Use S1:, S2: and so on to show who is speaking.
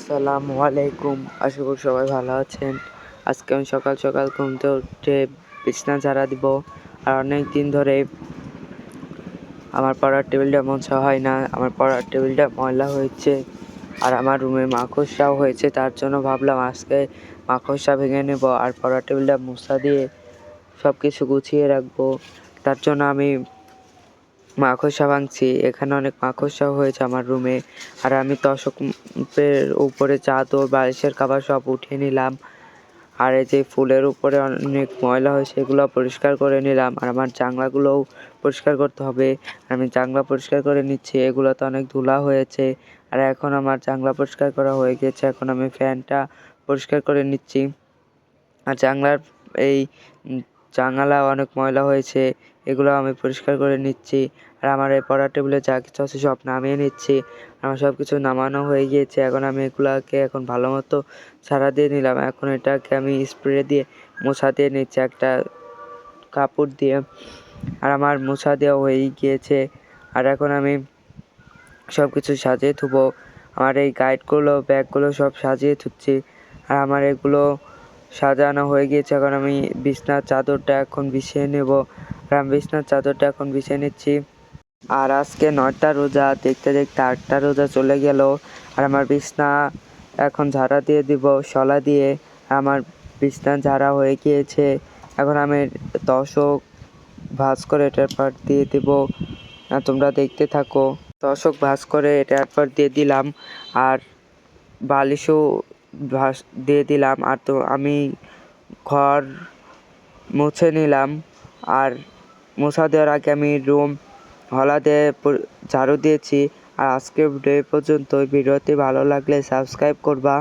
S1: আসসালামু আলাইকুম। আশা করি সবাই ভালো আছেন। আজকে আমি সকাল সকাল ঘুম থেকে উঠে বিছানা ঝাড়া দিব। আর অনেক দিন ধরে আমার পড়ার টেবিলটা মোছা হয় না। আমার পড়ার টেবিলটা ময়লা হয়েছে আর আমার রুমে মাকড়সাও হয়েছে। তার জন্য ভাবলাম আজকে মাকড়সা ভেঙে নেব আর পড়ার টেবিলটা মোছা দিয়ে সব কিছু গুছিয়ে রাখবো। তার জন্য আমি মাকড়সা ভাঙছি। এখানে অনেক মাকড়সাও হয়েছে আমার রুমে। আর আমি তোশকের উপরে চাদর বালিশের কভার সব উঠিয়ে নিলাম। আর এই যে ফুলের উপরে অনেক ময়লা হয়েছে এগুলো পরিষ্কার করে নিলাম। আর আমার জানলাগুলোও পরিষ্কার করতে হবে। আমি জানলা পরিষ্কার করে নিচ্ছি। এগুলোতে অনেক ধুলা হয়েছে। আর এখন আমার জানলা পরিষ্কার করা হয়ে গেছে। এখন আমি ফ্যানটা পরিষ্কার করে নিচ্ছি। আর জানলার এই জানালা অনেক ময়লা হয়েছে, এগুলো আমি পরিষ্কার করে নিচ্ছি। আর আমার এই পড়ার টেবিলে যা কিছু আছে সব নামিয়ে নিচ্ছি। আমার সব কিছু নামানো হয়ে গিয়েছে। এখন আমি এগুলাকে এখন ভালো মতো ঝাড়া দিয়ে নিলাম। এখন এটাকে আমি স্প্রে দিয়ে মোছা দিয়ে নিচ্ছি একটা কাপড় দিয়ে। আর আমার মোছা দেওয়া হয়েই গিয়েছে। আর এখন আমি সব কিছু সাজিয়ে থুবো। আমার এই গাইডগুলো ব্যাগগুলো সব সাজিয়ে থুচ্ছি। আর আমার এগুলো সাজানো হয়ে গিয়েছে। এখন আমি বিছনার চাদরটা এখন বিছিয়ে নেব। আর আমি বিছনার চাদরটা এখন বিছিয়ে নিচ্ছি। আর আজকে 9টা রোজা, দেখতে দেখতে 8টা রোজা চলে গেল। আর আমার বিছনা এখন ঝাড়া দিয়ে দিব শলা দিয়ে। আমার বিছনা ঝাড়া হয়ে গিয়েছে। এখন আমি তোশক ভাঁজ করে এটার পর দিয়ে দেব। তোমরা দেখতে থাকো। তোশক ভাঁজ করে এটার পর দিয়ে দিলাম। আর বালিশও ভাঁজ দিয়ে দিলাম। আর তো আমি ঘর মুছে নিলাম। আর মোছা দেওয়ার আগে আমি রুম হলা দিয়ে ঝাড়ু দিয়েছি। আর আজকের ভিডিও পর্যন্ত। ভিডিওটি ভালো লাগলে সাবস্ক্রাইব করবা।